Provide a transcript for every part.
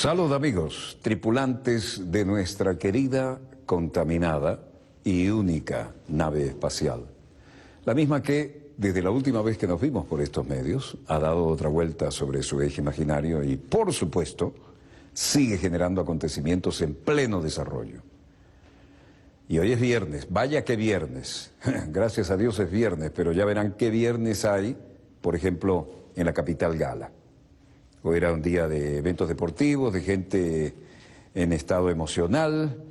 Salud amigos, tripulantes de nuestra querida, contaminada y única nave espacial. La misma que, desde la última vez que nos vimos por estos medios, ha dado otra vuelta sobre su eje imaginario y, por supuesto, sigue generando acontecimientos en pleno desarrollo. Y hoy es viernes, vaya que viernes, gracias a Dios es viernes, pero ya verán qué viernes hay, por ejemplo, en la capital Gala. Hoy era un día de eventos deportivos, de gente en estado emocional,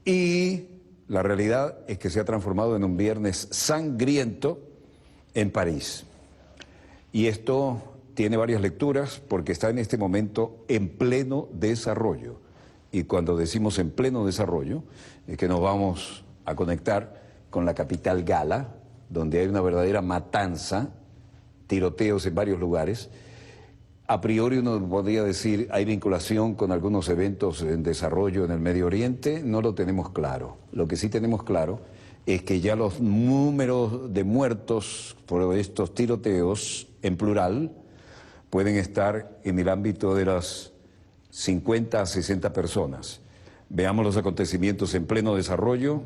y la realidad es que se ha transformado en un viernes sangriento en París. Y esto tiene varias lecturas porque está en este momento en pleno desarrollo. Y cuando decimos en pleno desarrollo, es que nos vamos a conectar con la capital Gala, donde hay una verdadera matanza, tiroteos en varios lugares. A priori uno podría decir, hay vinculación con algunos eventos en desarrollo en el Medio Oriente, no lo tenemos claro. Lo que sí tenemos claro es que ya los números de muertos por estos tiroteos, en plural, pueden estar en el ámbito de las 50 a 60 personas. Veamos los acontecimientos en pleno desarrollo,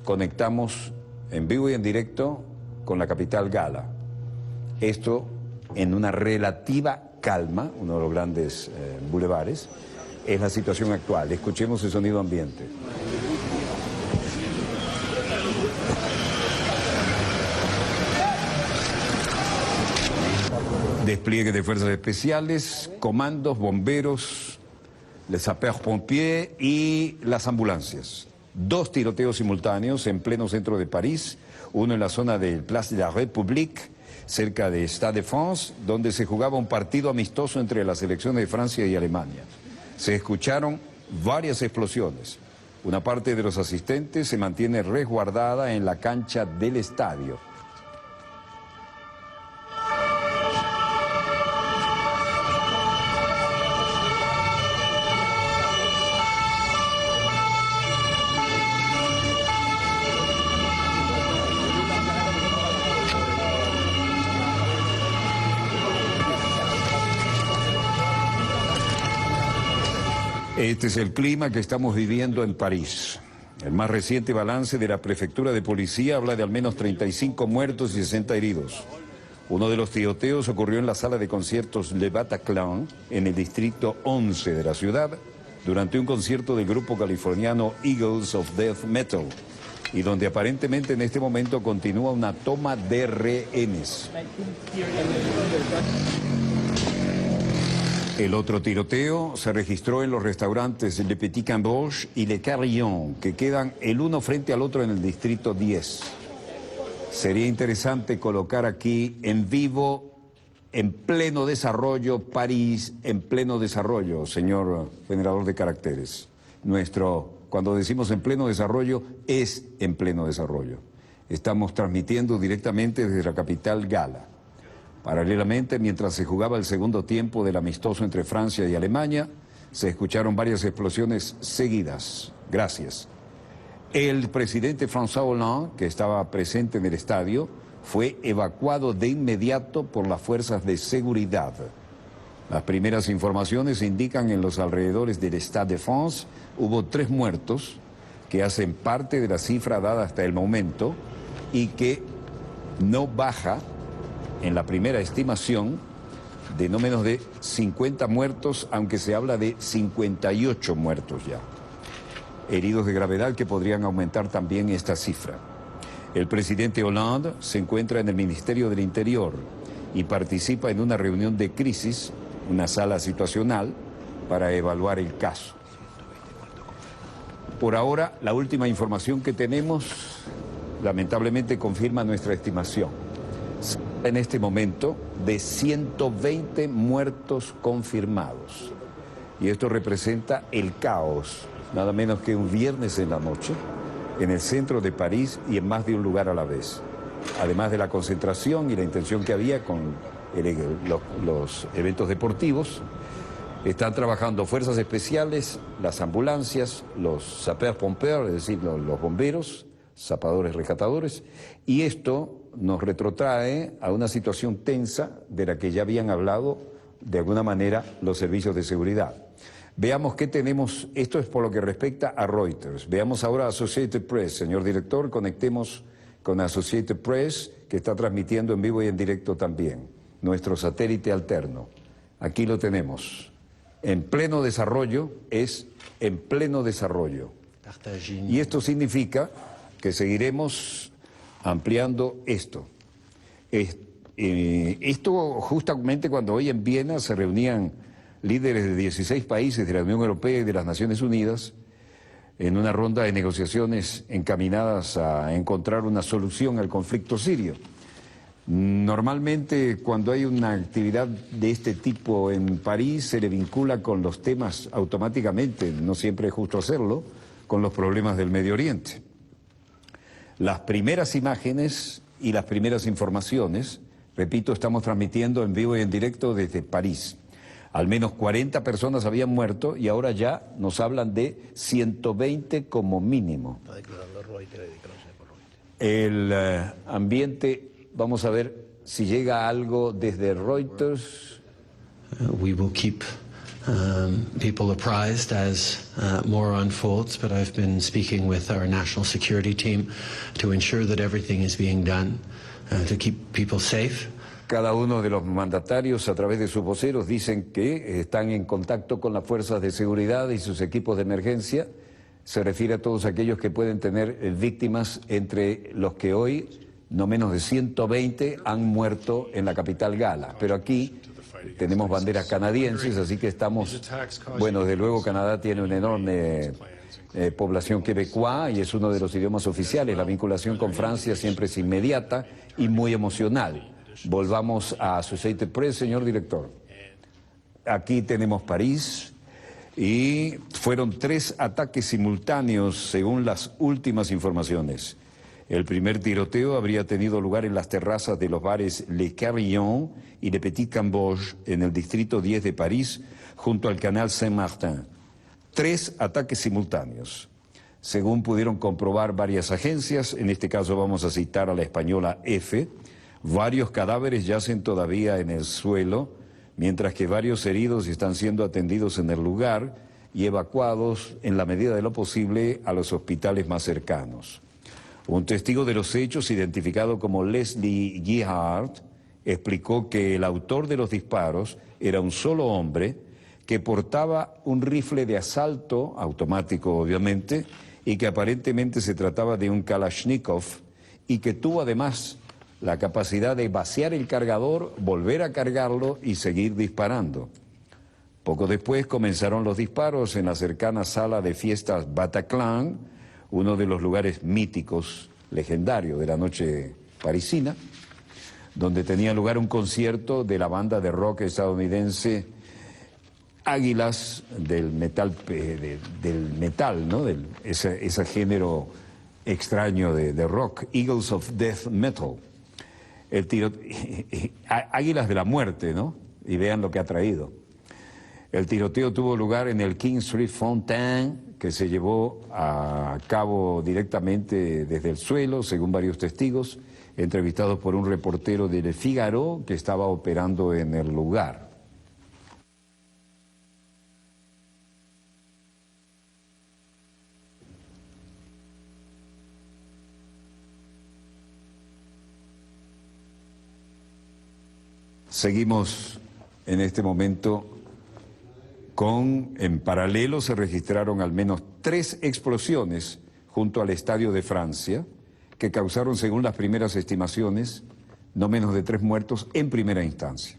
conectamos en vivo y en directo con la capital Gala. Esto en una relativa calma, uno de los grandes bulevares, es la situación actual. Escuchemos el sonido ambiente. Despliegue de fuerzas especiales, comandos, bomberos, les sapeurs-pompiers y las ambulancias. Dos tiroteos simultáneos en pleno centro de París, uno en la zona del Place de la République, cerca de Stade de France, donde se jugaba un partido amistoso entre las selecciones de Francia y Alemania. Se escucharon varias explosiones. Una parte de los asistentes se mantiene resguardada en la cancha del estadio. Este es el clima que estamos viviendo en París. El más reciente balance de la prefectura de policía habla de al menos 35 muertos y 60 heridos. Uno de los tiroteos ocurrió en la sala de conciertos Le Bataclan, en el distrito 11 de la ciudad, durante un concierto del grupo californiano Eagles of Death Metal, y donde aparentemente en este momento continúa una toma de rehenes. El otro tiroteo se registró en los restaurantes Le Petit Cambodge y Le Carillon, que quedan el uno frente al otro en el distrito 10. Sería interesante colocar aquí en vivo, en pleno desarrollo, París, en pleno desarrollo, señor generador de caracteres. Cuando decimos en pleno desarrollo, es en pleno desarrollo. Estamos transmitiendo directamente desde la capital Gala. Paralelamente, mientras se jugaba el segundo tiempo del amistoso entre Francia y Alemania, se escucharon varias explosiones seguidas. Gracias. El presidente François Hollande, que estaba presente en el estadio, fue evacuado de inmediato por las fuerzas de seguridad. Las primeras informaciones indican en los alrededores del Stade de France hubo 3 muertos, que hacen parte de la cifra dada hasta el momento y que no baja en la primera estimación de no menos de 50 muertos, aunque se habla de 58 muertos ya. Heridos de gravedad que podrían aumentar también esta cifra. El presidente Hollande se encuentra en el Ministerio del Interior y participa en una reunión de crisis, una sala situacional, para evaluar el caso. Por ahora, la última información que tenemos, lamentablemente, confirma nuestra estimación. En este momento de 120 muertos confirmados. Y esto representa el caos, nada menos que un viernes en la noche, en el centro de París y en más de un lugar a la vez. Además de la concentración y la intención que había con los eventos deportivos, están trabajando fuerzas especiales, las ambulancias, los sapeurs-pompiers, es decir, los bomberos, zapadores rescatadores, y esto nos retrotrae a una situación tensa de la que ya habían hablado de alguna manera los servicios de seguridad. Veamos qué tenemos, esto es por lo que respecta a Reuters. Veamos ahora Associated Press. Señor director, conectemos con Associated Press, que está transmitiendo en vivo y en directo también, nuestro satélite alterno. Aquí lo tenemos. En pleno desarrollo, es en pleno desarrollo. Y esto significa que seguiremos ampliando esto. Esto justamente cuando hoy en Viena se reunían líderes de 16 países de la Unión Europea y de las Naciones Unidas en una ronda de negociaciones encaminadas a encontrar una solución al conflicto sirio. Normalmente cuando hay una actividad de este tipo en París se le vincula con los temas automáticamente, no siempre es justo hacerlo, con los problemas del Medio Oriente. Las primeras imágenes y las primeras informaciones, repito, estamos transmitiendo en vivo y en directo desde París. Al menos 40 personas habían muerto y ahora ya nos hablan de 120 como mínimo. El ambiente, vamos a ver si llega algo desde Reuters. We will keep people apprised as more unfolds, but I've been speaking with our national security team to ensure that everything is being done to keep people safe. Cada uno de los mandatarios, a través de sus voceros, dicen que están en contacto con las fuerzas de seguridad y sus equipos de emergencia. Se refiere a todos aquellos que pueden tener víctimas, entre los que hoy no menos de 120 han muerto en la capital gala. Pero aquí tenemos banderas canadienses, así que estamos... Bueno, desde luego Canadá tiene una enorme población quebecois y es uno de los idiomas oficiales. La vinculación con Francia siempre es inmediata y muy emocional. Volvamos a Associated Press, señor director. Aquí tenemos París y fueron 3 ataques simultáneos según las últimas informaciones. El primer tiroteo habría tenido lugar en las terrazas de los bares Le Carillon y Le Petit Cambodge en el distrito 10 de París, junto al canal Saint-Martin. 3 ataques simultáneos. Según pudieron comprobar varias agencias, en este caso vamos a citar a la española EFE, varios cadáveres yacen todavía en el suelo, mientras que varios heridos están siendo atendidos en el lugar y evacuados en la medida de lo posible a los hospitales más cercanos. Un testigo de los hechos, identificado como Leslie Gihard, explicó que el autor de los disparos era un solo hombre que portaba un rifle de asalto, automático obviamente, y que aparentemente se trataba de un Kalashnikov, y que tuvo además la capacidad de vaciar el cargador, volver a cargarlo y seguir disparando. Poco después comenzaron los disparos en la cercana sala de fiestas Bataclan, uno de los lugares míticos, legendarios de la noche parisina, donde tenía lugar un concierto de la banda de rock estadounidense Águilas, del metal, ¿no? Ese género extraño de rock, Eagles of Death Metal. Águilas de la muerte, ¿no? Y vean lo que ha traído. El tiroteo tuvo lugar en el King Street Fontaine, que se llevó a cabo directamente desde el suelo, según varios testigos, entrevistados por un reportero de Le Figaro que estaba operando en el lugar. Seguimos en este momento en paralelo se registraron al menos 3 explosiones junto al Estadio de Francia que causaron, según las primeras estimaciones, no menos de 3 muertos en primera instancia.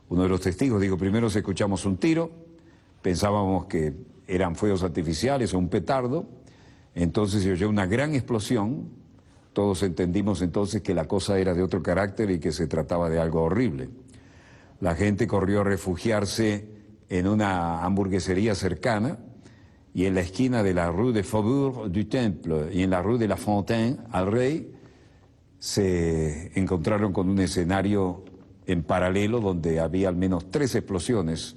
Uno de los testigos dijo, primero escuchamos un tiro, pensábamos que eran fuegos artificiales o un petardo, entonces se oyó una gran explosión, todos entendimos entonces que la cosa era de otro carácter y que se trataba de algo horrible. La gente corrió a refugiarse en una hamburguesería cercana y en la esquina de la Rue de Faubourg du Temple y en la Rue de la Fontaine al Rey se encontraron con un escenario en paralelo donde había al menos 3 explosiones,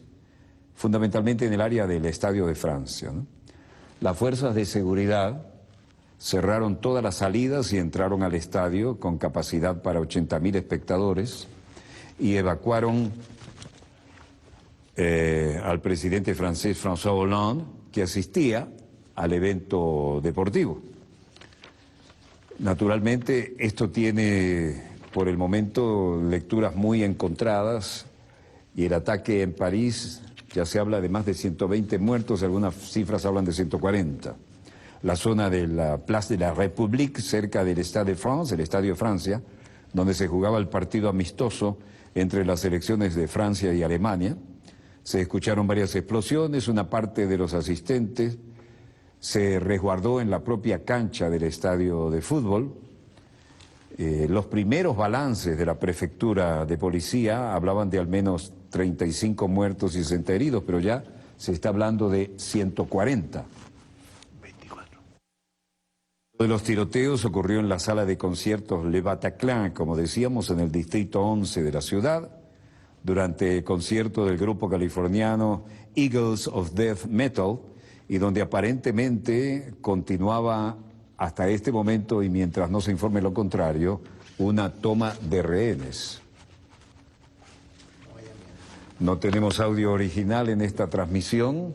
fundamentalmente en el área del Estadio de Francia, ¿no? Las fuerzas de seguridad cerraron todas las salidas y entraron al estadio con capacidad para 80.000 espectadores y evacuaron al presidente francés François Hollande, que asistía al evento deportivo. Naturalmente, esto tiene por el momento lecturas muy encontradas y el ataque en París ya se habla de más de 120 muertos, algunas cifras hablan de 140. La zona de la Place de la République, cerca del Stade de France, el Estadio de Francia, donde se jugaba el partido amistoso entre las selecciones de Francia y Alemania. Se escucharon varias explosiones, una parte de los asistentes se resguardó en la propia cancha del estadio de fútbol. Los primeros balances de la prefectura de policía hablaban de al menos 35 muertos y 60 heridos, pero ya se está hablando de 140. Uno de los tiroteos ocurrió en la sala de conciertos Le Bataclan, como decíamos, en el distrito 11 de la ciudad, durante el concierto del grupo californiano Eagles of Death Metal, y donde aparentemente continuaba hasta este momento, y mientras no se informe lo contrario, una toma de rehenes. No tenemos audio original en esta transmisión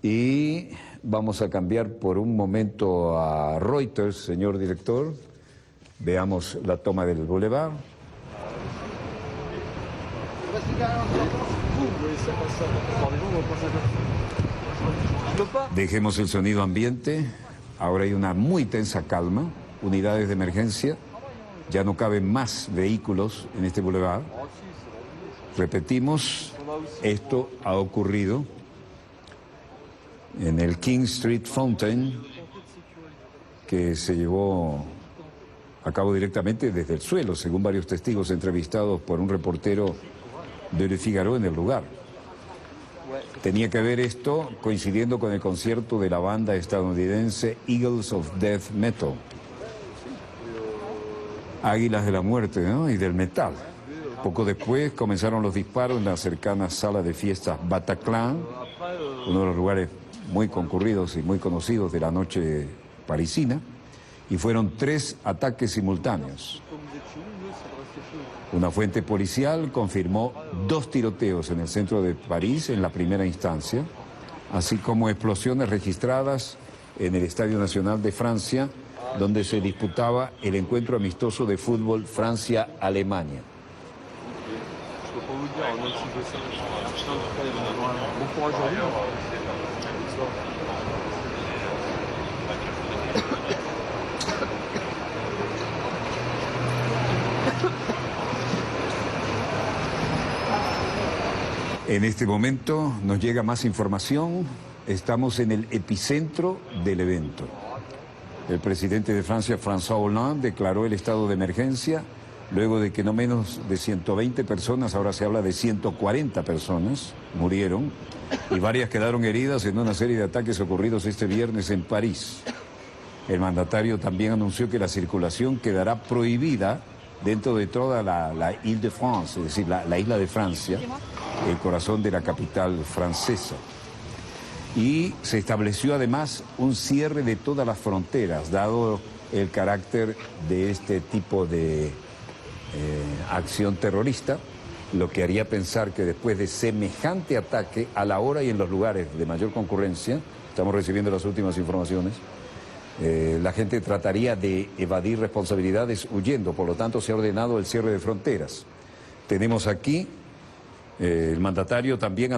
y vamos a cambiar por un momento a Reuters, señor director. Veamos la toma del Boulevard. Dejemos el sonido ambiente. Ahora hay una muy tensa calma. Unidades de emergencia. Ya no caben más vehículos en este Boulevard. Repetimos, esto ha ocurrido en el King Street Fountain, que se llevó a cabo directamente desde el suelo, según varios testigos entrevistados por un reportero de Le Figaro en el lugar. Tenía que ver esto coincidiendo con el concierto de la banda estadounidense Eagles of Death Metal. Águilas de la muerte, ¿no? Y del metal. Poco después comenzaron los disparos en la cercana sala de fiestas Bataclan, uno de los lugares muy concurridos y muy conocidos de la noche parisina, y fueron 3 ataques simultáneos. Una fuente policial confirmó 2 tiroteos en el centro de París en la primera instancia, así como explosiones registradas en el Estadio Nacional de Francia, donde se disputaba el encuentro amistoso de fútbol Francia-Alemania. En este momento nos llega más información. Estamos en el epicentro del evento. El presidente de Francia, François Hollande, declaró el estado de emergencia luego de que no menos de 120 personas, ahora se habla de 140 personas, murieron y varias quedaron heridas en una serie de ataques ocurridos este viernes en París. El mandatario también anunció que la circulación quedará prohibida dentro de toda la Île-de-France, es decir, la isla de Francia, el corazón de la capital francesa. Y se estableció además un cierre de todas las fronteras, dado el carácter de este tipo de acción terrorista, lo que haría pensar que después de semejante ataque a la hora y en los lugares de mayor concurrencia, estamos recibiendo las últimas informaciones, la gente trataría de evadir responsabilidades huyendo, por lo tanto se ha ordenado el cierre de fronteras. Tenemos aquí, el mandatario también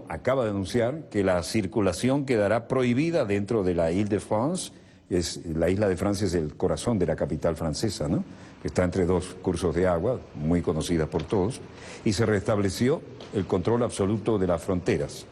acaba de anunciar que la circulación quedará prohibida dentro de la Île-de-France. La isla de Francia es el corazón de la capital francesa, ¿no? Que está entre 2 cursos de agua, muy conocidas por todos, y se restableció el control absoluto de las fronteras.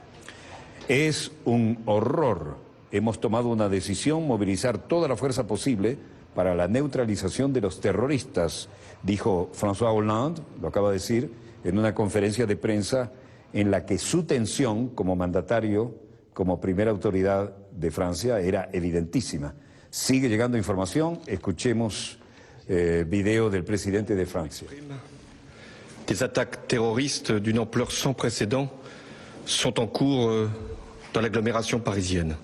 Es un horror. Hemos tomado una decisión, movilizar toda la fuerza posible para la neutralización de los terroristas, dijo François Hollande, lo acaba de decir, en una conferencia de prensa en la que su tensión como mandatario, como primera autoridad de Francia, era evidentísima. Sigue llegando información, escuchemos video del presidente de Francia. Des attaques terroristes d'une ampleur sans précédent sont en cours dans l'agglomération parisienne.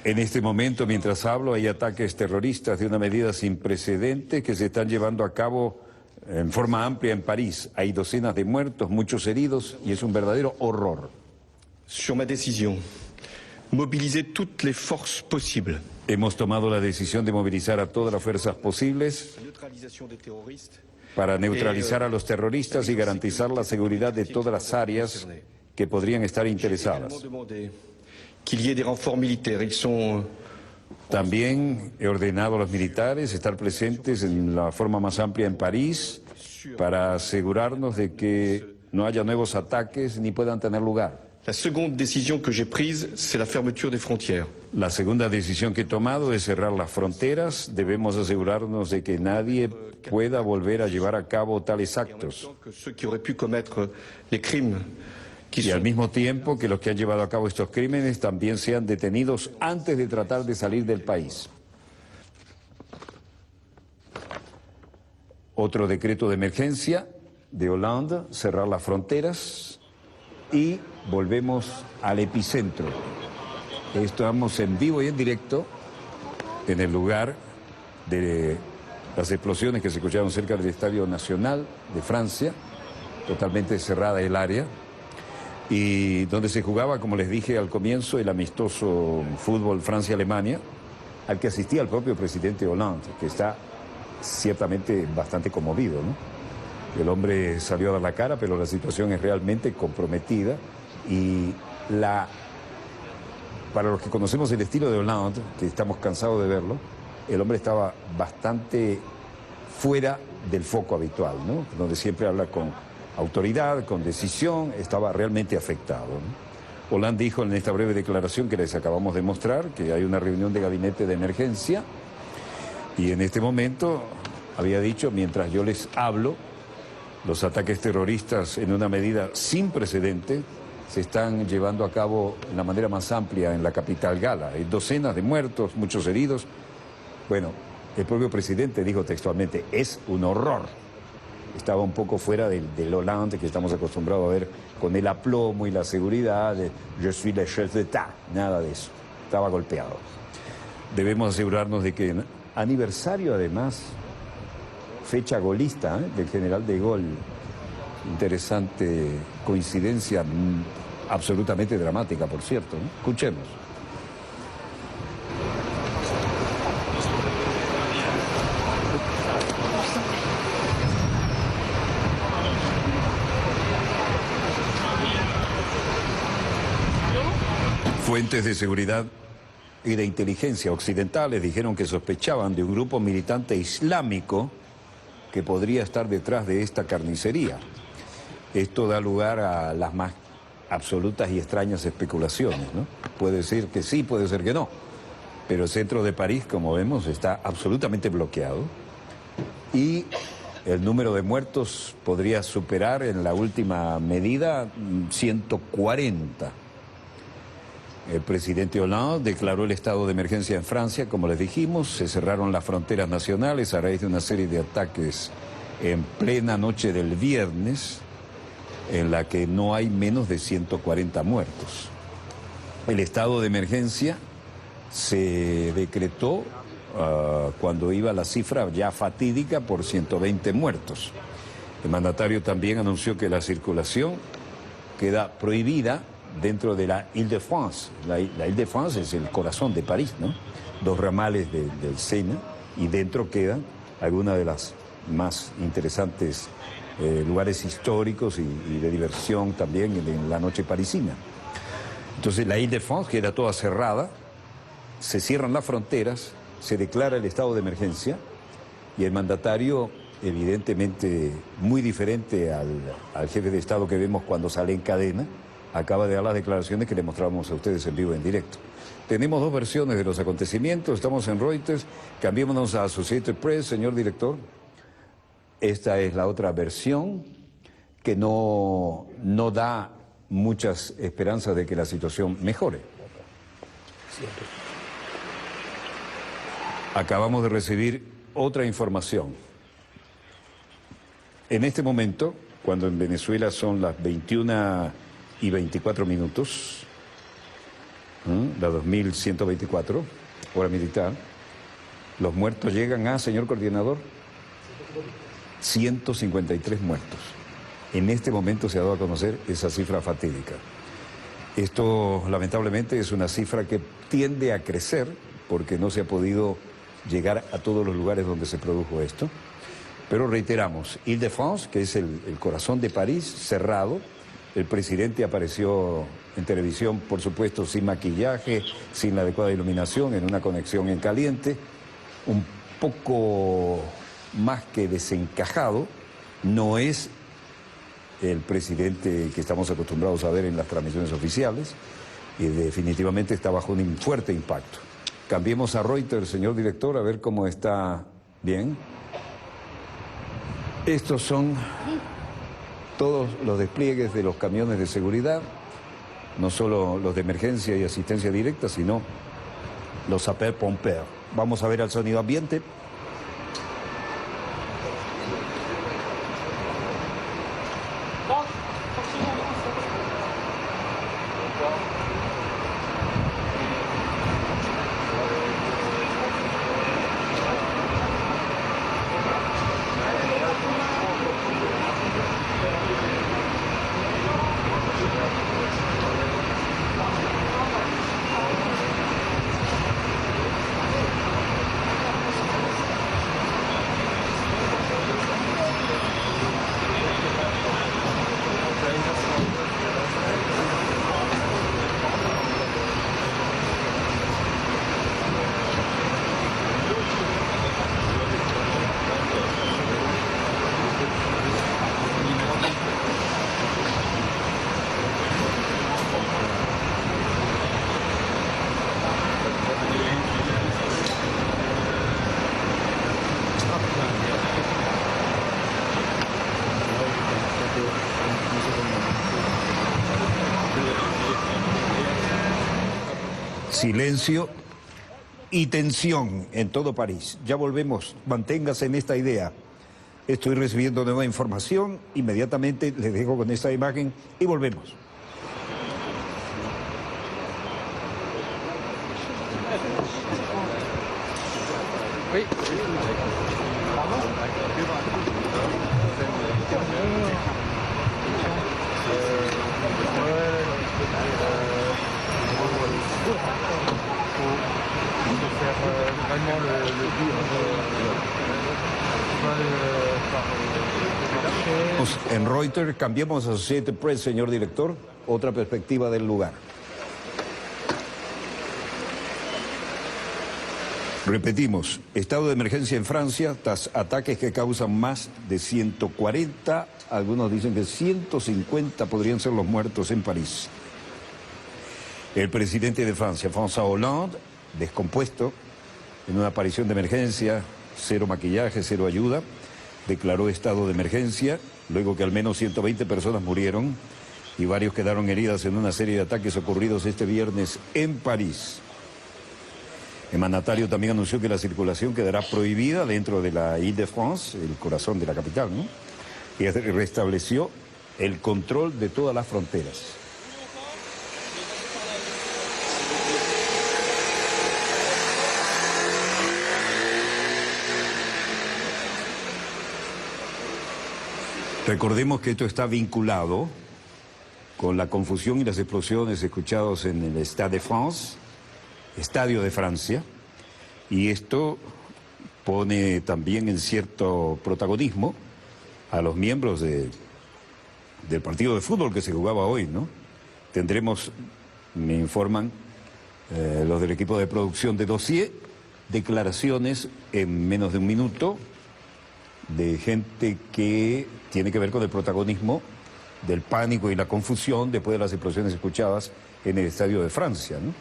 En este momento, mientras hablo, hay ataques terroristas de una medida sin precedentes que se están llevando a cabo en forma amplia en París. Hay docenas de muertos, muchos heridos y es un verdadero horror. sur ma décision. Mobiliser toutes les forces possibles. Hemos tomado la decisión de movilizar a todas las fuerzas posibles La neutralisation des terroristes. para neutralizar a los terroristas y garantizar la seguridad de todas las áreas que podrían estar J'ai interesadas. également demandé qu'il y ait des renforts militaires. Ils sont También he ordenado a los militares estar presentes en la forma más amplia en París para asegurarnos de que no haya nuevos ataques ni puedan tener lugar. La seconde décision que j'ai prise, c'est la fermeture des frontières. La segunda decisión que he tomado es cerrar las fronteras. Debemos asegurarnos de que nadie pueda volver a llevar a cabo tales actos. Que ceux qui auraient pu commettre les crimes qui Y al sont mismo tiempo que los que han llevado a cabo estos crímenes también sean detenidos antes de tratar de salir del país. Otro decreto de emergencia de Hollande, cerrar las fronteras y volvemos al epicentro. Estamos en vivo y en directo en el lugar de las explosiones que se escucharon cerca del Estadio Nacional de Francia, totalmente cerrada el área, y donde se jugaba, como les dije al comienzo, el amistoso fútbol Francia-Alemania, al que asistía el propio presidente Hollande, que está ciertamente bastante conmovido, ¿no? El hombre salió a dar la cara, pero la situación es realmente comprometida y para los que conocemos el estilo de Hollande, que estamos cansados de verlo, el hombre estaba bastante fuera del foco habitual, ¿no? Donde siempre habla con autoridad, con decisión, estaba realmente afectado, ¿no? Hollande dijo en esta breve declaración que les acabamos de mostrar que hay una reunión de gabinete de emergencia y en este momento había dicho, mientras yo les hablo, los ataques terroristas en una medida sin precedente se están llevando a cabo de la manera más amplia en la capital gala. Hay docenas de muertos, muchos heridos. Bueno, el propio presidente dijo textualmente, es un horror. Estaba un poco fuera del Hollande que estamos acostumbrados a ver con el aplomo y la seguridad de je suis le chef d'État, nada de eso. Estaba golpeado. Debemos asegurarnos de que aniversario además, fecha golista del general de Gaulle, interesante coincidencia, absolutamente dramática, por cierto, ¿no? Escuchemos. Fuentes de seguridad y de inteligencia occidentales dijeron que sospechaban de un grupo militante islámico que podría estar detrás de esta carnicería. Esto da lugar a las más absolutas y extrañas especulaciones, ¿no? Puede ser que sí, puede ser que no. Pero el centro de París, como vemos, está absolutamente bloqueado y el número de muertos podría superar en la última medida 140. El presidente Hollande declaró el estado de emergencia en Francia, como les dijimos, se cerraron las fronteras nacionales a raíz de una serie de ataques en plena noche del viernes, en la que no hay menos de 140 muertos. El estado de emergencia se decretó cuando iba la cifra ya fatídica por 120 muertos. El mandatario también anunció que la circulación queda prohibida dentro de la Île-de-France. La Île-de-France es el corazón de París, ¿no? 2 ramales del Sena y dentro quedan algunas de las más interesantes lugares históricos y de diversión también en la noche parisina. Entonces la Île-de-France queda toda cerrada, se cierran las fronteras, se declara el estado de emergencia y el mandatario, evidentemente muy diferente al jefe de Estado que vemos cuando sale en cadena, acaba de dar las declaraciones que le mostramos a ustedes en vivo, en directo. Tenemos 2 versiones de los acontecimientos, estamos en Reuters, cambiémonos a Associated Press, señor director. Esta es la otra versión que no da muchas esperanzas de que la situación mejore. Acabamos de recibir otra información. En este momento, cuando en Venezuela son las 21:24, la 2124, hora militar, los muertos llegan a, señor coordinador, 153 muertos. En este momento se ha dado a conocer esa cifra fatídica. Esto, lamentablemente, es una cifra que tiende a crecer porque no se ha podido llegar a todos los lugares donde se produjo esto. Pero reiteramos, Île-de-France, que es el corazón de París, cerrado. El presidente apareció en televisión, por supuesto, sin maquillaje, sin la adecuada iluminación, en una conexión en caliente, un poco más que desencajado. No es el presidente que estamos acostumbrados a ver en las transmisiones oficiales, y definitivamente está bajo un fuerte impacto. Cambiemos a Reuters, señor director, a ver cómo está. Bien. Estos son todos los despliegues de los camiones de seguridad, no solo los de emergencia y asistencia directa, sino los sapeurs-pompiers. Vamos a ver el sonido ambiente. Silencio y tensión en todo París. Ya volvemos, manténgase en esta idea. Estoy recibiendo nueva información, inmediatamente les dejo con esta imagen y volvemos. En Reuters, cambiemos a Associated Press, señor director, otra perspectiva del lugar. Repetimos, estado de emergencia en Francia tras ataques que causan más de 140, algunos dicen que 150 podrían ser los muertos en París. El presidente de Francia, François Hollande, descompuesto en una aparición de emergencia, cero maquillaje, cero ayuda, declaró estado de emergencia, luego que al menos 120 personas murieron y varios quedaron heridas en una serie de ataques ocurridos este viernes en París. El mandatario también anunció que la circulación quedará prohibida dentro de la Île-de-France, el corazón de la capital, ¿no? Y restableció el control de todas las fronteras. Recordemos que esto está vinculado con la confusión y las explosiones escuchados en el Stade de France, Estadio de Francia, y esto pone también en cierto protagonismo a los miembros del partido de fútbol que se jugaba hoy, ¿no? Tendremos, me informan los del equipo de producción de Dossier, declaraciones en menos de un minuto de gente que tiene que ver con el protagonismo del pánico y la confusión después de las explosiones escuchadas en el Estadio de Francia, ¿no?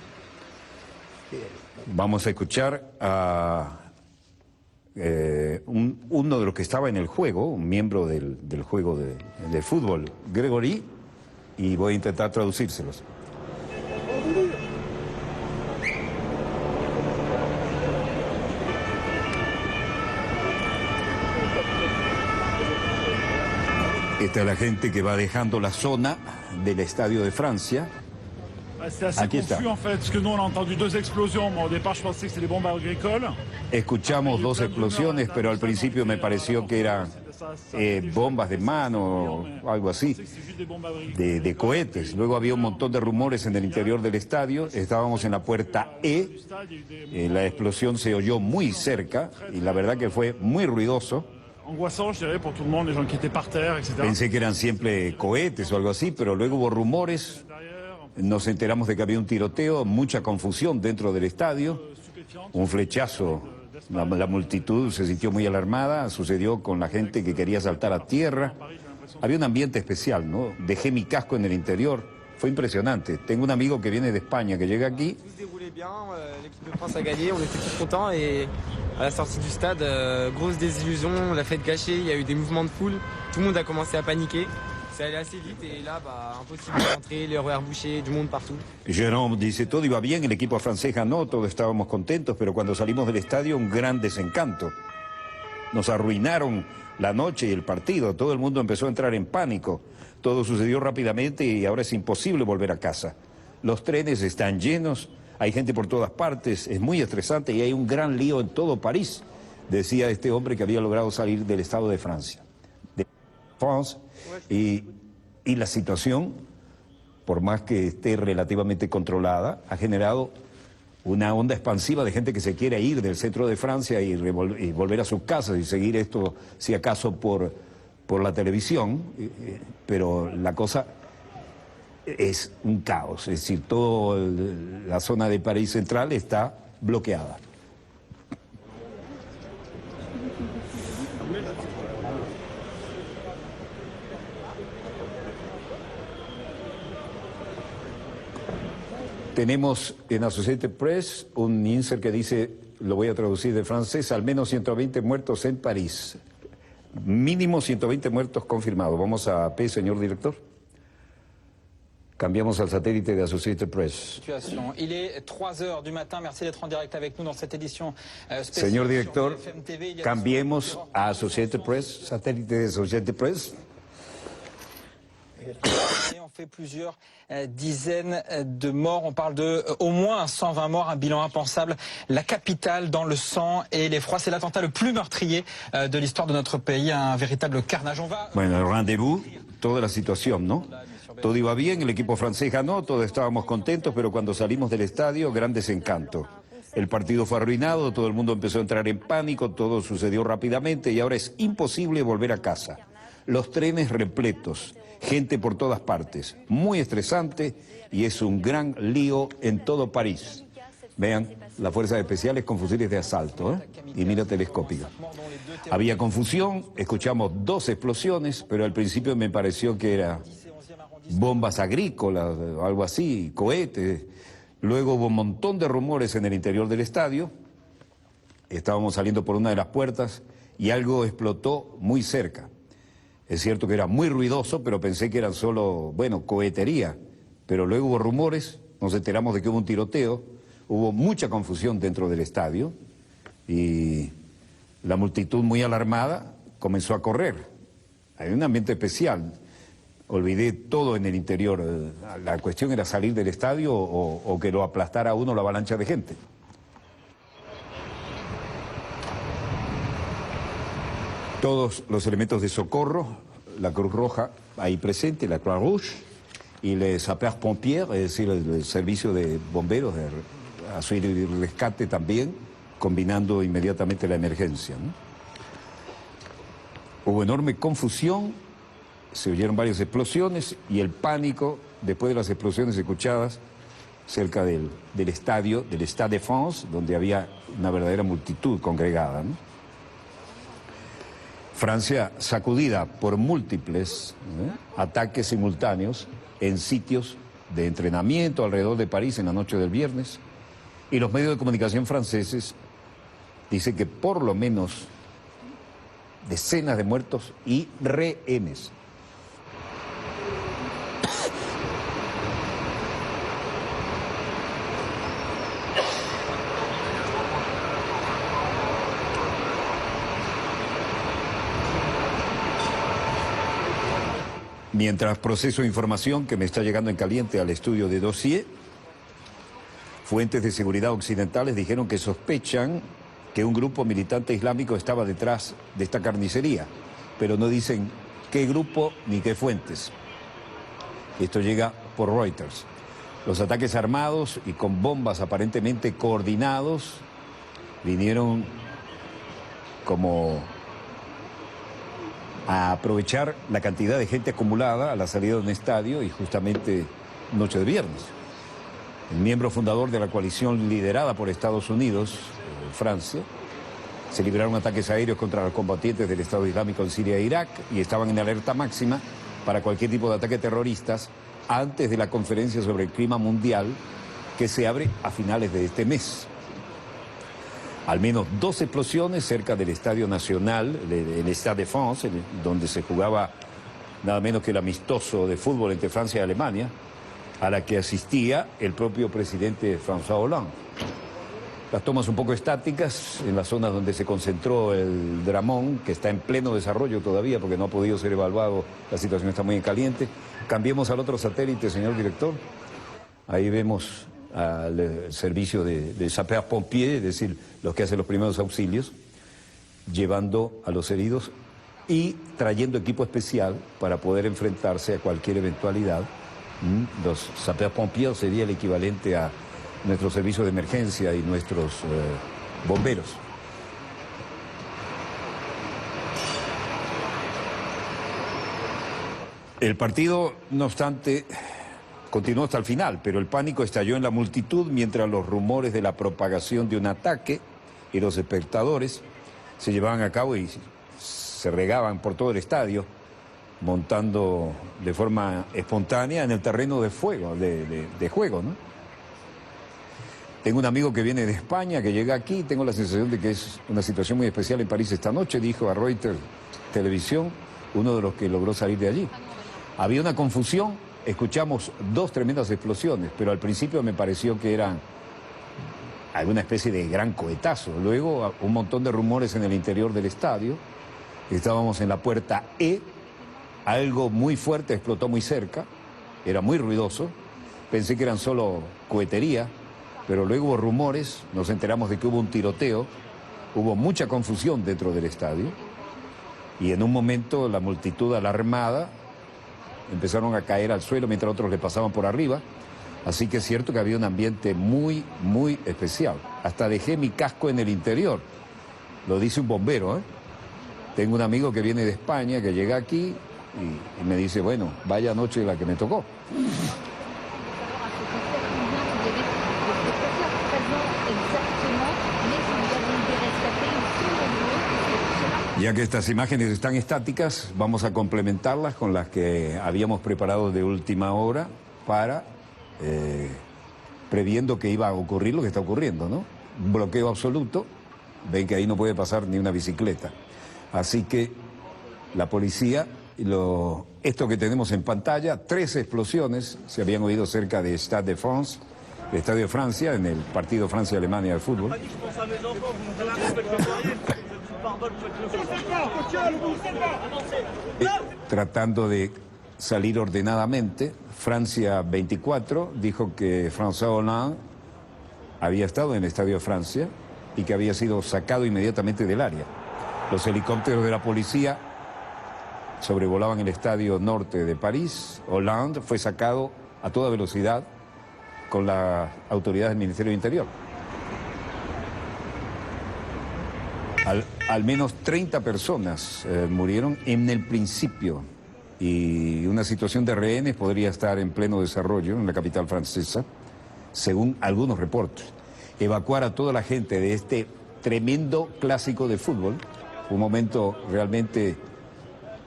Vamos a escuchar a uno de los que estaba en el juego, un miembro del juego de fútbol, Gregory, y voy a intentar traducírselos. Esta es la gente que va dejando la zona del Estadio de Francia. C'est assez confus en fait, parce que nous on a entendu deux explosions. Moi au départ je pensais que c'était des bombes agricoles. Escuchamos dos explosiones, pero al principio me pareció que eran bombas de mano o algo así, de cohetes. Luego había un montón de rumores en el interior del estadio. Estábamos en la puerta E, la explosión se oyó muy cerca y la verdad que fue muy ruidoso. Pensé que eran siempre cohetes o algo así, pero luego hubo rumores. Nos enteramos de que había un tiroteo, mucha confusión dentro del estadio, un flechazo, la multitud se sintió muy alarmada, sucedió con la gente que quería saltar a tierra. Había un ambiente especial, ¿no? Dejé mi casco en el interior, fue impresionante. Tengo un amigo que viene de España, que llega aquí. L'équipe de France a gagné, on était tous contents et à la sortie du stade, grosse désillusion, la fête gâchée, il y a eu des mouvements de foule, tout le monde a commencé à paniquer. Ça allait assez vite et là, impossible de rentrer, les horaires bouchés, du monde partout. Jérôme dice, todo iba bien, el equipo francés ganó, todos estábamos contentos, pero cuando salimos del estadio un gran desencanto. Nos arruinaron la noche y el partido, todo el mundo empezó a entrar en pánico. Todo sucedió rápidamente y ahora es imposible volver a casa. Los trenes están llenos, hay gente por todas partes, es muy estresante y hay un gran lío en todo París, decía este hombre que había logrado salir del estado de Francia. Y la situación, por más que esté relativamente controlada, ha generado una onda expansiva de gente que se quiere ir del centro de Francia y volver a sus casas y seguir esto, si acaso, por la televisión, pero la cosa es un caos, es decir, toda la zona de París central está bloqueada. Tenemos en Associated Press un insert que dice, lo voy a traducir de francés, al menos 120 muertos en París. Mínimo 120 muertos confirmados. Vamos a P, señor director. Cambiamos al satélite de Associated Press. Il est 3h du matin. Merci d'être en direct avec nous dans cette édition spéciale. Señor director, cambiemos a Associated Press, satélite de Associated Press. Et on fait plusieurs dizaines de morts. On parle de au moins 120 morts, un bilan impensable. La capitale dans le sang et l'effroi. C'est l'attentat le plus meurtrier de l'histoire de notre pays. Un véritable carnage. Bueno, el rendezvous, toda la situación, ¿no? Todo iba bien, el equipo francés ganó, todos estábamos contentos, pero cuando salimos del estadio, gran desencanto. El partido fue arruinado, todo el mundo empezó a entrar en pánico, todo sucedió rápidamente y ahora es imposible volver a casa. Los trenes repletos, gente por todas partes, muy estresante y es un gran lío en todo París. Vean, las fuerzas especiales con fusiles de asalto, y mira telescópica. Había confusión, escuchamos 2 explosiones, pero al principio me pareció que era bombas agrícolas, algo así, cohetes. Luego hubo un montón de rumores en el interior del estadio. Estábamos saliendo por una de las puertas y algo explotó muy cerca. Es cierto que era muy ruidoso, pero pensé que eran solo, bueno, cohetería. Pero luego hubo rumores, nos enteramos de que hubo un tiroteo, hubo mucha confusión dentro del estadio y la multitud muy alarmada comenzó a correr. Hay un ambiente especial. Olvidé todo en el interior. La cuestión era salir del estadio o que lo aplastara a uno la avalancha de gente. Todos los elementos de socorro, la Cruz Roja ahí presente, la Croix Rouge y les sapeurs-pompiers, es decir, el servicio de bomberos, de auxilio y rescate también, combinando inmediatamente la emergencia, ¿no? Hubo enorme confusión, se oyeron varias explosiones y el pánico después de las explosiones escuchadas cerca del estadio, del Stade de France, donde había una verdadera multitud congregada, ¿no? Francia sacudida por múltiples ataques simultáneos en sitios de entrenamiento alrededor de París en la noche del viernes, y los medios de comunicación franceses dicen que por lo menos decenas de muertos y rehenes. Mientras proceso información que me está llegando en caliente al estudio de dossier, fuentes de seguridad occidentales dijeron que sospechan que un grupo militante islámico estaba detrás de esta carnicería. pero no dicen qué grupo ni qué fuentes. Esto llega por Reuters. Los ataques armados y con bombas aparentemente coordinados vinieron como a aprovechar la cantidad de gente acumulada a la salida de un estadio y justamente noche de viernes. El miembro fundador de la coalición liderada por Estados Unidos, Francia, se libraron ataques aéreos contra los combatientes del Estado Islámico en Siria e Irak y estaban en alerta máxima para cualquier tipo de ataque terroristas antes de la conferencia sobre el clima mundial que se abre a finales de este mes. Al menos 2 explosiones cerca del Estadio Nacional, el Stade de France, donde se jugaba nada menos que el amistoso de fútbol entre Francia y Alemania, a la que asistía el propio presidente François Hollande. Las tomas un poco estáticas en las zonas donde se concentró el Dramón, que está en pleno desarrollo todavía porque no ha podido ser evaluado, la situación está muy caliente. Cambiemos al otro satélite, señor director. Ahí vemos al servicio de sapeurs-pompiers, es decir, los que hacen los primeros auxilios, llevando a los heridos y trayendo equipo especial para poder enfrentarse a cualquier eventualidad. Los sapeurs-pompiers sería el equivalente a nuestro servicio de emergencia y nuestros bomberos. El partido, no obstante, continuó hasta el final, pero el pánico estalló en la multitud mientras los rumores de la propagación de un ataque y los espectadores se llevaban a cabo y se regaban por todo el estadio, montando de forma espontánea en el terreno de juego, ¿no? Tengo un amigo que viene de España, que llega aquí, tengo la sensación de que es una situación muy especial en París esta noche, dijo a Reuters Televisión, uno de los que logró salir de allí. Había una confusión, escuchamos 2 tremendas explosiones, pero al principio me pareció que eran alguna especie de gran cohetazo. Luego un montón de rumores en el interior del estadio, estábamos en la puerta E, algo muy fuerte explotó muy cerca, era muy ruidoso, pensé que eran solo cohetería, pero luego hubo rumores, nos enteramos de que hubo un tiroteo, hubo mucha confusión dentro del estadio y en un momento la multitud alarmada empezaron a caer al suelo mientras otros le pasaban por arriba, así que es cierto que había un ambiente muy, muy especial. Hasta dejé mi casco en el interior, lo dice un bombero, ¿eh? Tengo un amigo que viene de España, que llega aquí y me dice, bueno, vaya noche la que me tocó. Ya que estas imágenes están estáticas, vamos a complementarlas con las que habíamos preparado de última hora para, previendo que iba a ocurrir lo que está ocurriendo, ¿no? Un bloqueo absoluto, ven que ahí no puede pasar ni una bicicleta. Así que la policía, esto que tenemos en pantalla, 3 explosiones se habían oído cerca de Stade de France, el Estadio de Francia, en el partido Francia-Alemania de fútbol. Tratando de salir ordenadamente, Francia 24 dijo que François Hollande había estado en el Estadio de Francia y que había sido sacado inmediatamente del área. Los helicópteros de la policía sobrevolaban el estadio norte de París. Hollande fue sacado a toda velocidad con las autoridades del Ministerio del Interior. Al menos 30 personas murieron en el principio y una situación de rehenes podría estar en pleno desarrollo en la capital francesa, según algunos reportes. Evacuar a toda la gente de este tremendo clásico de fútbol, un momento realmente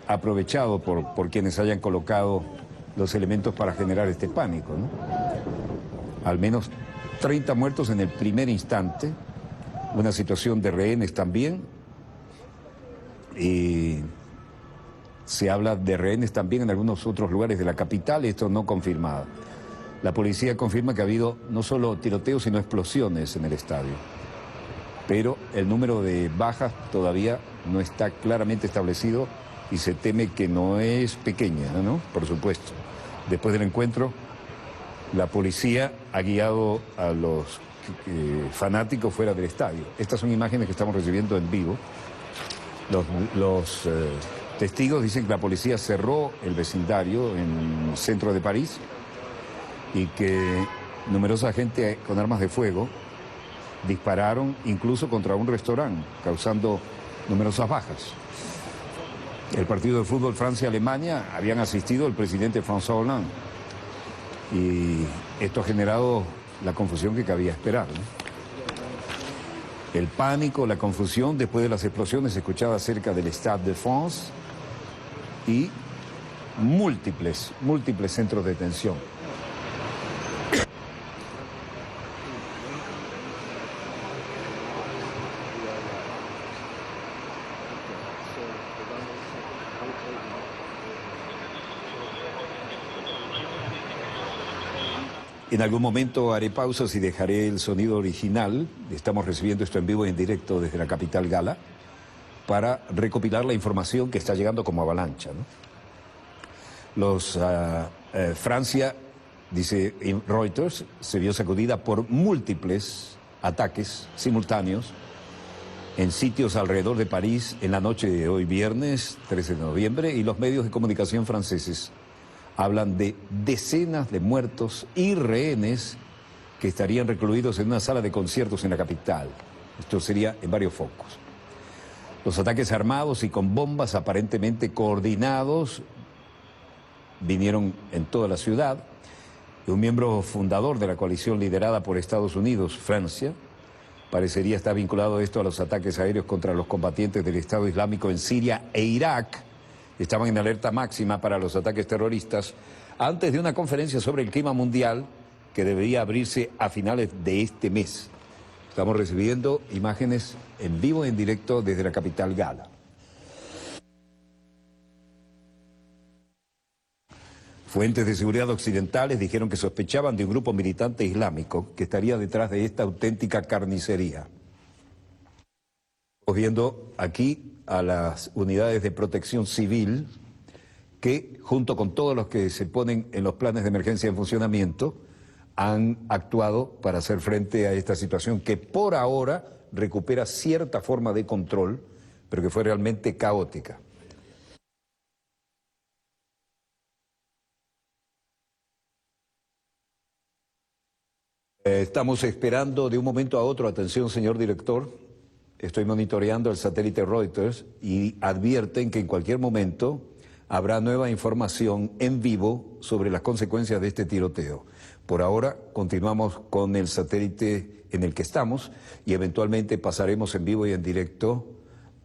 aprovechado por quienes hayan colocado los elementos para generar este pánico, ¿no? Al menos 30 muertos en el primer instante, una situación de rehenes también, y se habla de rehenes también en algunos otros lugares de la capital, esto no confirmado. La policía confirma que ha habido no solo tiroteos, sino explosiones en el estadio. Pero el número de bajas todavía no está claramente establecido y se teme que no es pequeña, ¿no? Por supuesto. Después del encuentro, la policía ha guiado a los fanáticos fuera del estadio. Estas son imágenes que estamos recibiendo en vivo. Los Testigos dicen que la policía cerró el vecindario en el centro de París y que numerosa gente con armas de fuego dispararon incluso contra un restaurante, causando numerosas bajas. El partido de fútbol Francia-Alemania habían asistido el presidente François Hollande y esto ha generado la confusión que cabía esperar, ¿no? El pánico, la confusión después de las explosiones escuchadas cerca del Stade de France y múltiples centros de detención. En algún momento haré pausas y dejaré el sonido original. Estamos recibiendo esto en vivo y en directo desde la capital Gala para recopilar la información que está llegando como avalancha, ¿no? Francia, dice Reuters, se vio sacudida por múltiples ataques simultáneos en sitios alrededor de París en la noche de hoy viernes 13 de noviembre y los medios de comunicación franceses hablan de decenas de muertos y rehenes que estarían recluidos en una sala de conciertos en la capital. Esto sería en varios focos. Los ataques armados y con bombas aparentemente coordinados vinieron en toda la ciudad. Un miembro fundador de la coalición liderada por Estados Unidos, Francia, parecería estar vinculado esto a los ataques aéreos contra los combatientes del Estado Islámico en Siria e Irak. Estaban en alerta máxima para los ataques terroristas antes de una conferencia sobre el clima mundial que debería abrirse a finales de este mes. Estamos recibiendo imágenes en vivo y en directo desde la capital Gala. Fuentes de seguridad occidentales dijeron que sospechaban de un grupo militante islámico que estaría detrás de esta auténtica carnicería. Estamos viendo aquí a las unidades de protección civil que, junto con todos los que se ponen en los planes de emergencia en funcionamiento, han actuado para hacer frente a esta situación que por ahora recupera cierta forma de control, pero que fue realmente caótica. Estamos esperando de un momento a otro, atención señor director, estoy monitoreando el satélite Reuters y advierten que en cualquier momento habrá nueva información en vivo sobre las consecuencias de este tiroteo. Por ahora continuamos con el satélite en el que estamos y eventualmente pasaremos en vivo y en directo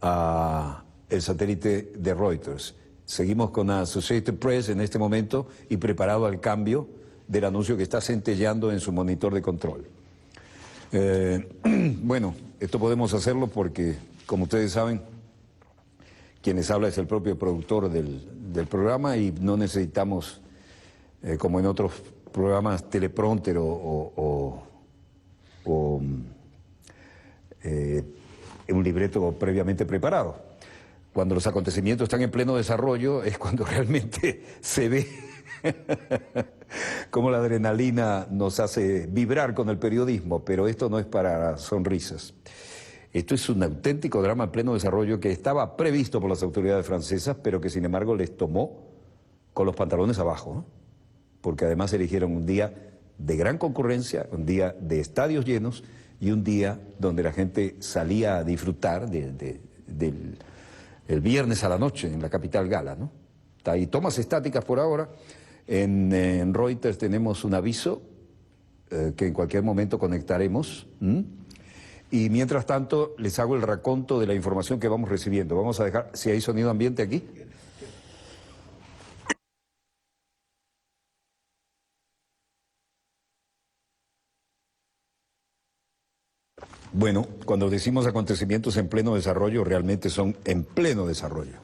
a el satélite de Reuters. Seguimos con Associated Press en este momento y preparado al cambio del anuncio que está centelleando en su monitor de control. Bueno, esto podemos hacerlo porque, como ustedes saben, quienes habla es el propio productor del programa y no necesitamos, como en otros programas, teleprompter o un libreto previamente preparado. Cuando los acontecimientos están en pleno desarrollo es cuando realmente se ve cómo la adrenalina nos hace vibrar con el periodismo, pero esto no es para sonrisas. Esto es un auténtico drama en pleno desarrollo que estaba previsto por las autoridades francesas, pero que sin embargo les tomó con los pantalones abajo, ¿no? Porque además eligieron un día de gran concurrencia, un día de estadios llenos y un día donde la gente salía a disfrutar del viernes a la noche en la capital Gala, ¿no? Hay tomas estáticas por ahora. En Reuters tenemos un aviso que en cualquier momento conectaremos. Y mientras tanto les hago el raconto de la información que vamos recibiendo. Vamos a dejar, si hay sonido ambiente aquí. Bueno, cuando decimos acontecimientos en pleno desarrollo, realmente son en pleno desarrollo.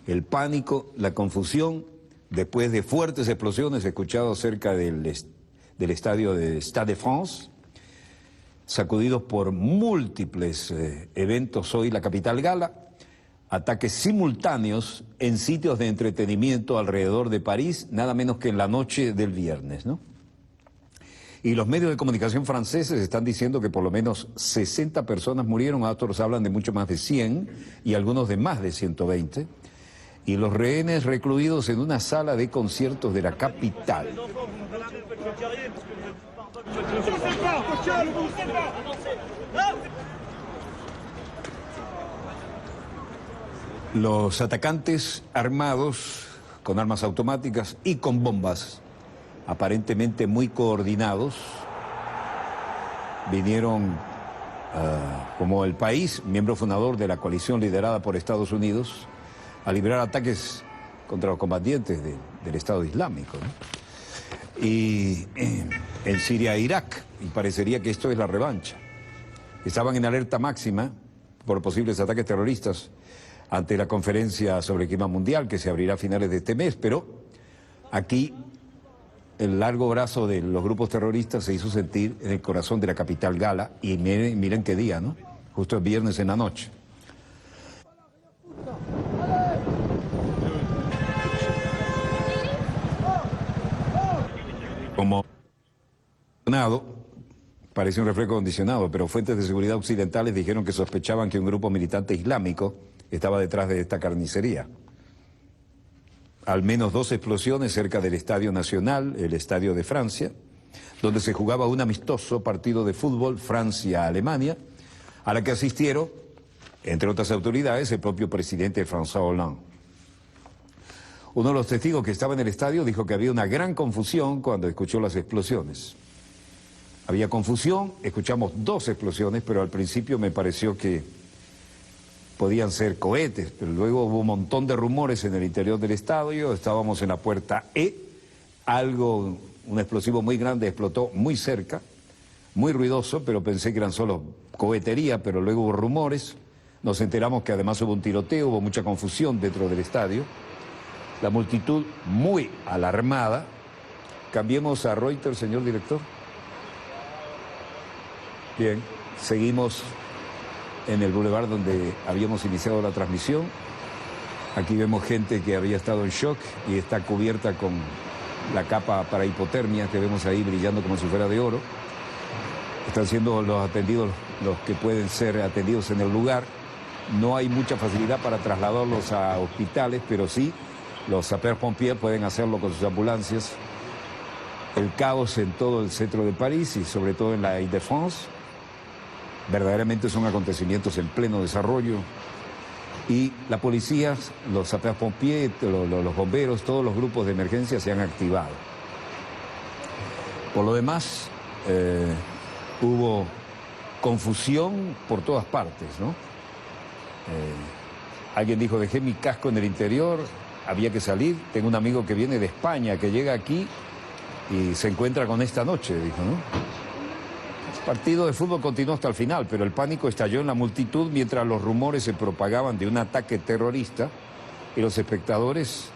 El pánico, la confusión, después de fuertes explosiones escuchadas cerca del estadio de Stade de France, sacudidos por múltiples eventos hoy la capital Gala, ataques simultáneos en sitios de entretenimiento alrededor de París, nada menos que en la noche del viernes, ¿no? Y los medios de comunicación franceses están diciendo que por lo menos 60 personas murieron, otros hablan de mucho más de 100 y algunos de más de 120. Y los rehenes recluidos en una sala de conciertos de la capital. Los atacantes armados con armas automáticas y con bombas, aparentemente muy coordinados, vinieron como el país, miembro fundador de la coalición liderada por Estados Unidos, a librar ataques contra los combatientes del Estado Islámico, ¿no? Y en Siria e Irak, y parecería que esto es la revancha. Estaban en alerta máxima por posibles ataques terroristas ante la conferencia sobre el clima mundial que se abrirá a finales de este mes, pero aquí el largo brazo de los grupos terroristas se hizo sentir en el corazón de la capital Gala, y miren qué día, ¿no? Justo el viernes en la noche. Como parece un reflejo condicionado, pero fuentes de seguridad occidentales dijeron que sospechaban que un grupo militante islámico estaba detrás de esta carnicería. Al menos 2 explosiones cerca del Estadio Nacional, el Estadio de Francia, donde se jugaba un amistoso partido de fútbol Francia-Alemania, a la que asistieron, entre otras autoridades, el propio presidente François Hollande. Uno de los testigos que estaba en el estadio dijo que había una gran confusión cuando escuchó las explosiones. Había confusión, escuchamos 2 explosiones, pero al principio me pareció que podían ser cohetes, pero luego hubo un montón de rumores en el interior del estadio, estábamos en la puerta E, un explosivo muy grande explotó muy cerca, muy ruidoso, pero pensé que eran solo cohetería, pero luego hubo rumores, nos enteramos que además hubo un tiroteo, hubo mucha confusión dentro del estadio, la multitud muy alarmada. Cambiemos a Reuters, señor director. Bien, seguimos en el bulevar donde habíamos iniciado la transmisión. Aquí vemos gente que había estado en shock y está cubierta con la capa para hipotermia que vemos ahí brillando como si fuera de oro. Están siendo los atendidos, los que pueden ser atendidos en el lugar. No hay mucha facilidad para trasladarlos a hospitales, pero sí, los sapeurs-pompiers pueden hacerlo con sus ambulancias. El caos en todo el centro de París y sobre todo en la Île-de-France. Verdaderamente son acontecimientos en pleno desarrollo. Y la policía, los sapeurs-pompiers, los bomberos, todos los grupos de emergencia se han activado. Por lo demás, hubo confusión por todas partes, ¿no? Alguien dijo, dejé mi casco en el interior, había que salir. Tengo un amigo que viene de España, que llega aquí y se encuentra con esta noche, dijo, ¿no? El partido de fútbol continuó hasta el final, pero el pánico estalló en la multitud mientras los rumores se propagaban de un ataque terrorista y los espectadores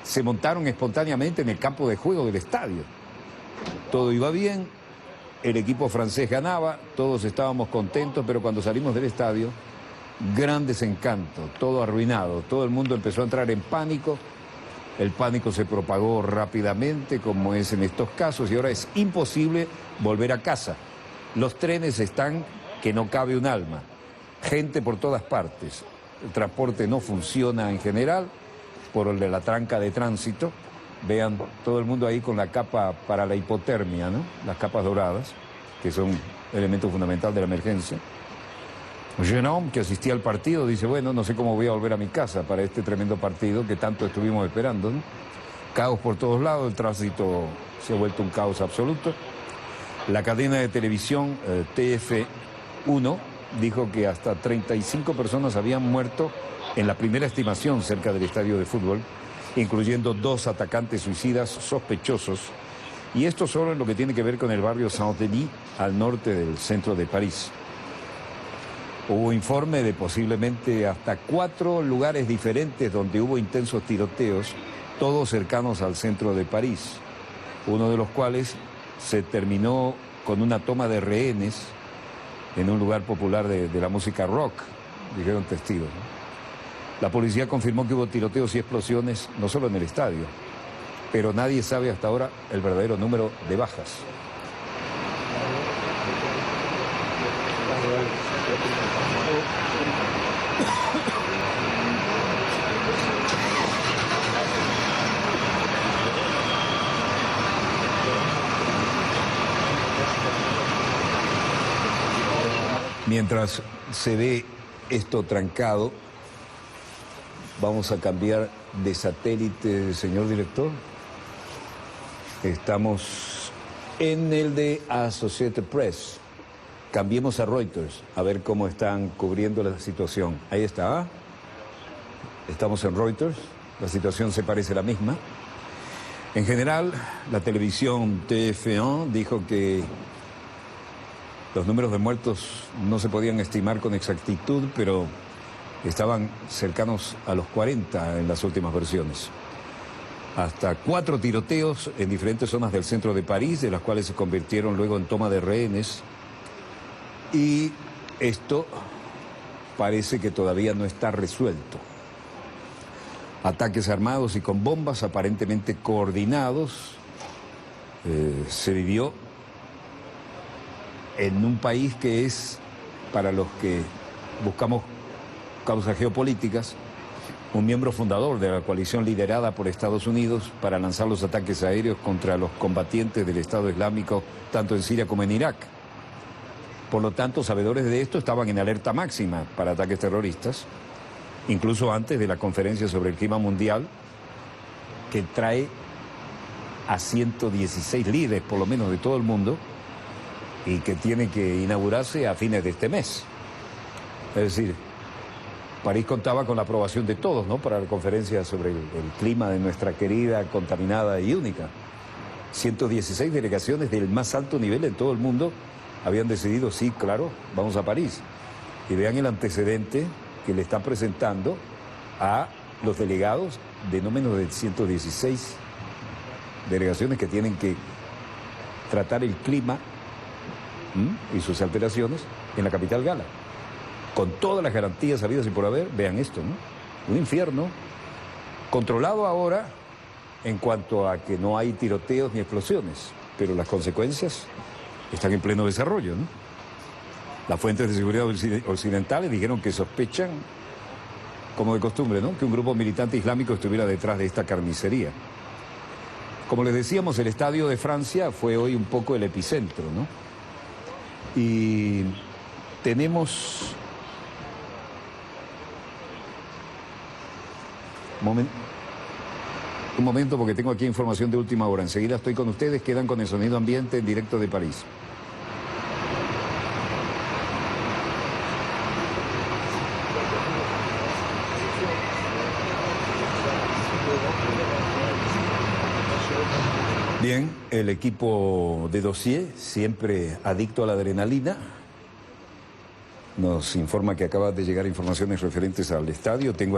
se montaron espontáneamente en el campo de juego del estadio. Todo iba bien, el equipo francés ganaba, todos estábamos contentos, pero cuando salimos del estadio, gran desencanto, todo arruinado, todo el mundo empezó a entrar en pánico. El pánico se propagó rápidamente, como es en estos casos, y ahora es imposible volver a casa. Los trenes están que no cabe un alma, gente por todas partes. El transporte no funciona en general por el de la tranca de tránsito. Vean, todo el mundo ahí con la capa para la hipotermia, ¿no? Las capas doradas, que son elemento fundamental de la emergencia. Genome, que asistía al partido, dice, bueno, no sé cómo voy a volver a mi casa para este tremendo partido que tanto estuvimos esperando, ¿no? Caos por todos lados, el tránsito se ha vuelto un caos absoluto. La cadena de televisión TF1 dijo que hasta 35 personas habían muerto en la primera estimación cerca del estadio de fútbol, incluyendo 2 atacantes suicidas sospechosos. Y esto solo en lo que tiene que ver con el barrio Saint-Denis, al norte del centro de París. Hubo informe de posiblemente hasta 4 lugares diferentes donde hubo intensos tiroteos, todos cercanos al centro de París, uno de los cuales se terminó con una toma de rehenes en un lugar popular de la música rock, dijeron testigos, ¿no? La policía confirmó que hubo tiroteos y explosiones no solo en el estadio, pero nadie sabe hasta ahora el verdadero número de bajas. Mientras se ve esto trancado, vamos a cambiar de satélite, señor director. Estamos en el de Associated Press. Cambiemos a Reuters, a ver cómo están cubriendo la situación. Ahí está. Estamos en Reuters. La situación se parece a la misma. En general, la televisión TF1 dijo que los números de muertos no se podían estimar con exactitud, pero estaban cercanos a los 40 en las últimas versiones. Hasta 4 tiroteos en diferentes zonas del centro de París, de las cuales se convirtieron luego en toma de rehenes. Y esto parece que todavía no está resuelto. Ataques armados y con bombas aparentemente coordinados se vivió en un país que es, para los que buscamos causas geopolíticas, un miembro fundador de la coalición liderada por Estados Unidos para lanzar los ataques aéreos contra los combatientes del Estado Islámico, tanto en Siria como en Irak. Por lo tanto, sabedores de esto estaban en alerta máxima para ataques terroristas, incluso antes de la conferencia sobre el clima mundial, que trae a 116 líderes, por lo menos de todo el mundo, y que tiene que inaugurarse a fines de este mes. Es decir, París contaba con la aprobación de todos, ¿no?, para la conferencia sobre el clima de nuestra querida, contaminada y única. 116 delegaciones del más alto nivel en todo el mundo habían decidido, sí, claro, vamos a París. Y vean el antecedente que le están presentando a los delegados de no menos de 116 delegaciones que tienen que tratar el clima y sus alteraciones en la capital gala. Con todas las garantías habidas y por haber, vean esto, ¿no? Un infierno controlado ahora en cuanto a que no hay tiroteos ni explosiones, pero las consecuencias están en pleno desarrollo, ¿no? Las fuentes de seguridad occidentales dijeron que sospechan, como de costumbre, ¿no?, que un grupo militante islámico estuviera detrás de esta carnicería. Como les decíamos, el Estadio de Francia fue hoy un poco el epicentro, ¿no? Y tenemos... Un momento, porque tengo aquí información de última hora. Enseguida estoy con ustedes, quedan con el sonido ambiente en directo de París. Bien, el equipo de dossier, siempre adicto a la adrenalina, nos informa que acaba de llegar informaciones referentes al estadio. Tengo aquí